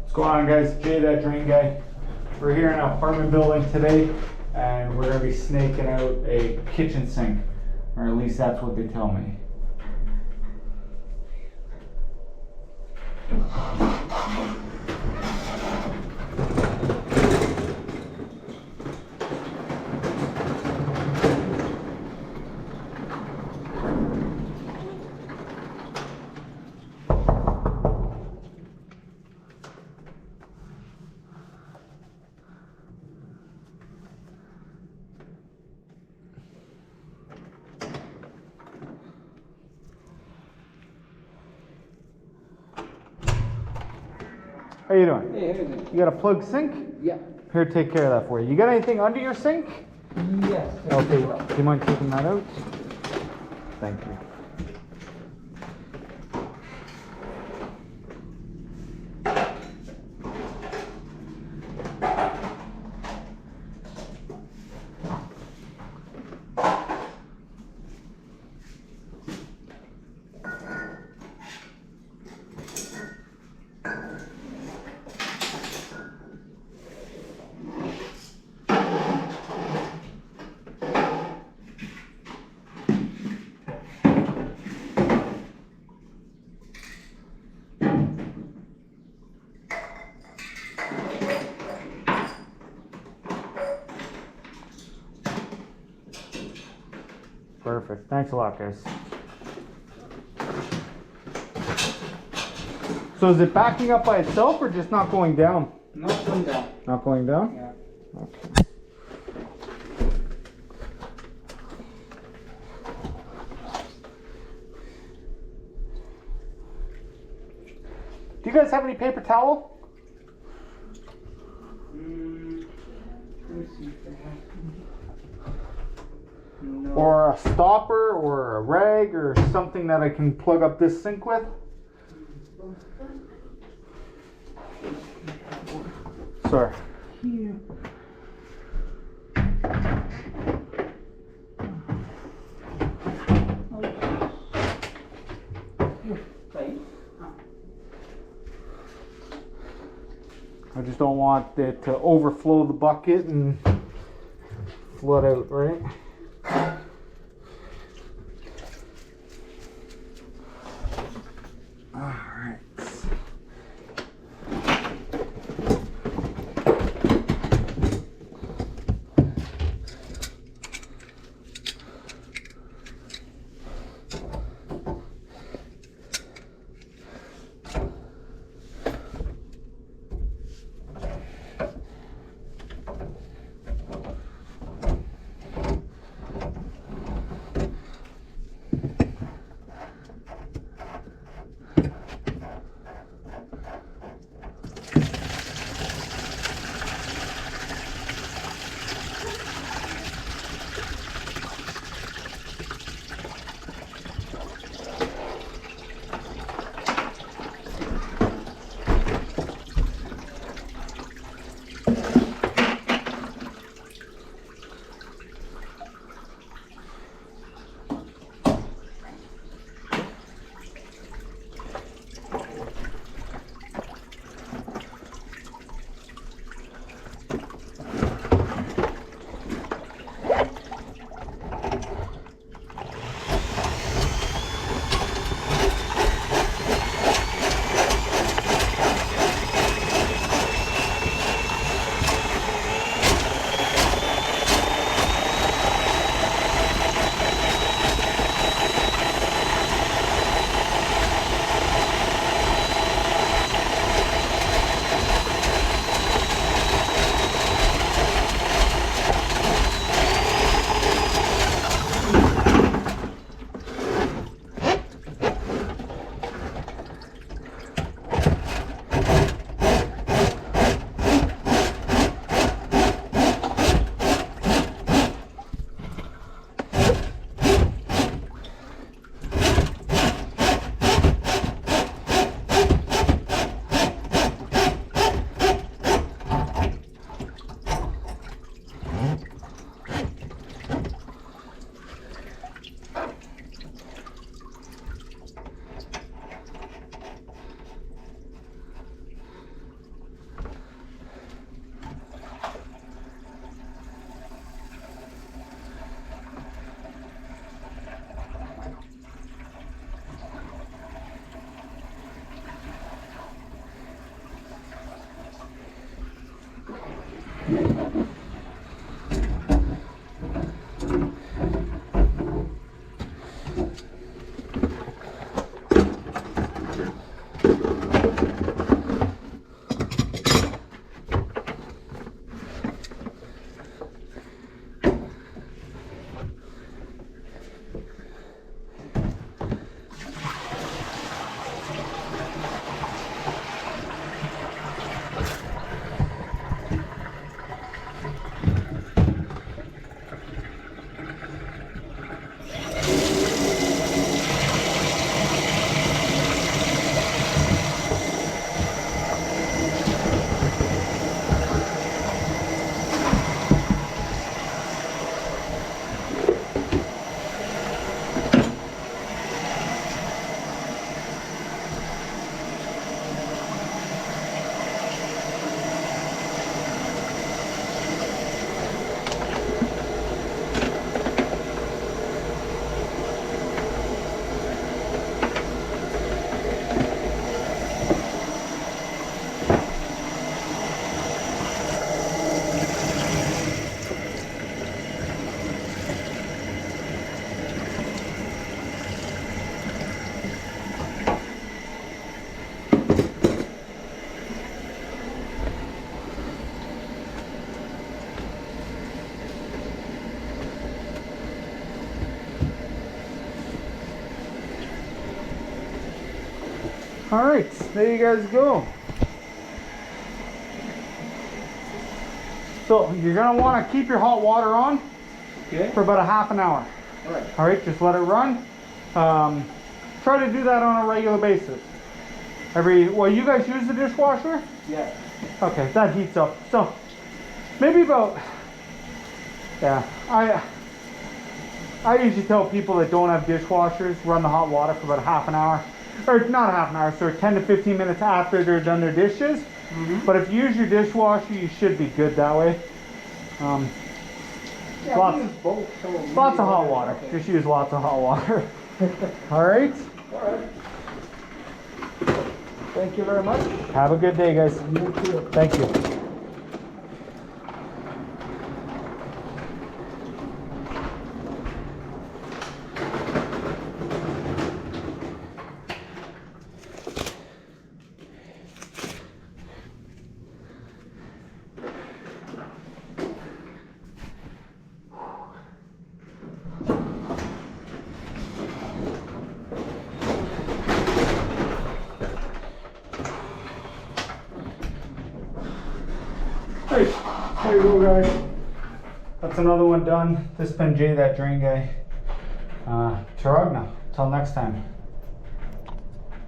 What's going on, guys? Jay, that drain guy. We're here in an apartment building today, and we're going to be snaking out a kitchen sink, or at least that's what they tell me. How you doing? Hey, how you doing? You got a plug sink? Yeah. Here, take care of that for you. You got anything under your sink? Yes. Okay, do you mind taking that out? Thank you. Perfect. Thanks a lot, guys. So is it backing up by itself or just not going down? Not going down. Not going down? Yeah. Okay. Do you guys have any paper towel? Let me see if I have. No. Or a stopper or a rag or something that I can plug up this sink with? Sorry. Here. Right. I just don't want it to overflow the bucket and flood out, right? Alright. All right, there you guys go. So you're gonna want to keep your hot water on for about a half an hour. All right, just let it run. Try to do that on a regular basis. Well, you guys use the dishwasher? Yeah. Okay, that heats up. So maybe about, yeah, I usually tell people that don't have dishwashers, run the hot water for about half an hour, or not half an hour, so 10 to 15 minutes after they're done their dishes. But if you use your dishwasher, you should be good that way. Yeah, lots, we use both, so lots of hot water. Okay. Just use lots of hot water. All right. All right. Thank you very much. Have a good day, guys. You too. Thank you. Hey, there you go, guys. That's another one done. This has been Jay, that drain guy. Taragna. Till next time.